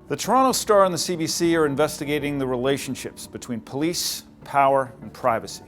The Toronto Star and the CBC are investigating the relationships between police, power, and privacy.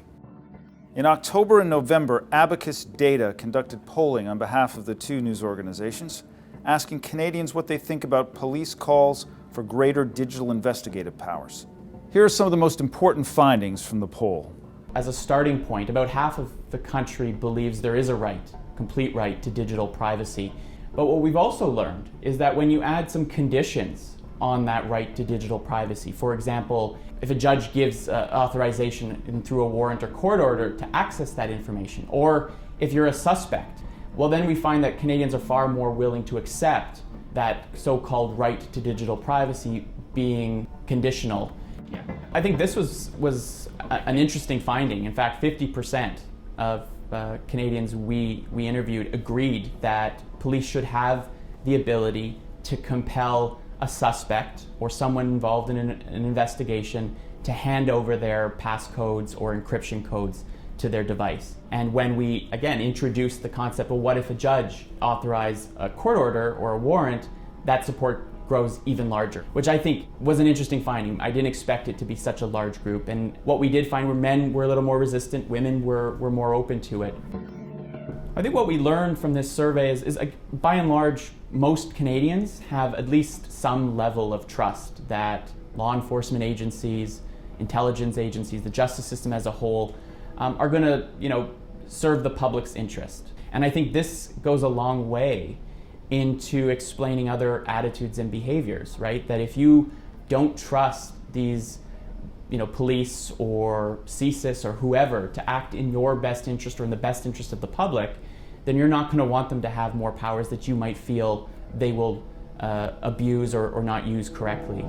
In October and November, Abacus Data conducted polling on behalf of the two news organizations, asking Canadians what they think about police calls for greater digital investigative powers. Here are some of the most important findings from the poll. As a starting point, about half of the country believes there is a right, complete right to digital privacy. But what we've also learned is that when you add some conditions on that right to digital privacy, for example, if a judge gives authorization through a warrant or court order to access that information, or if you're a suspect, well, then we find that Canadians are far more willing to accept that so-called right to digital privacy being conditional. I think this was an interesting finding. In fact, 50% of Canadians we interviewed agreed that police should have the ability to compel a suspect or someone involved in an investigation to hand over their passcodes or encryption codes to their device. And when we, again, introduced the concept of what if a judge authorized a court order or a warrant, that support grows even larger, which I think was an interesting finding. I didn't expect it to be such a large group. And what we did find were men were a little more resistant, women were more open to it. I think what we learned from this survey is by and large, most Canadians have at least some level of trust that law enforcement agencies, intelligence agencies, the justice system as a whole are going to, serve the public's interest. And I think this goes a long way into explaining other attitudes and behaviors, right? That if you don't trust these, police or CSIS or whoever to act in your best interest or in the best interest of the public, then you're not going to want them to have more powers that you might feel they will abuse or not use correctly.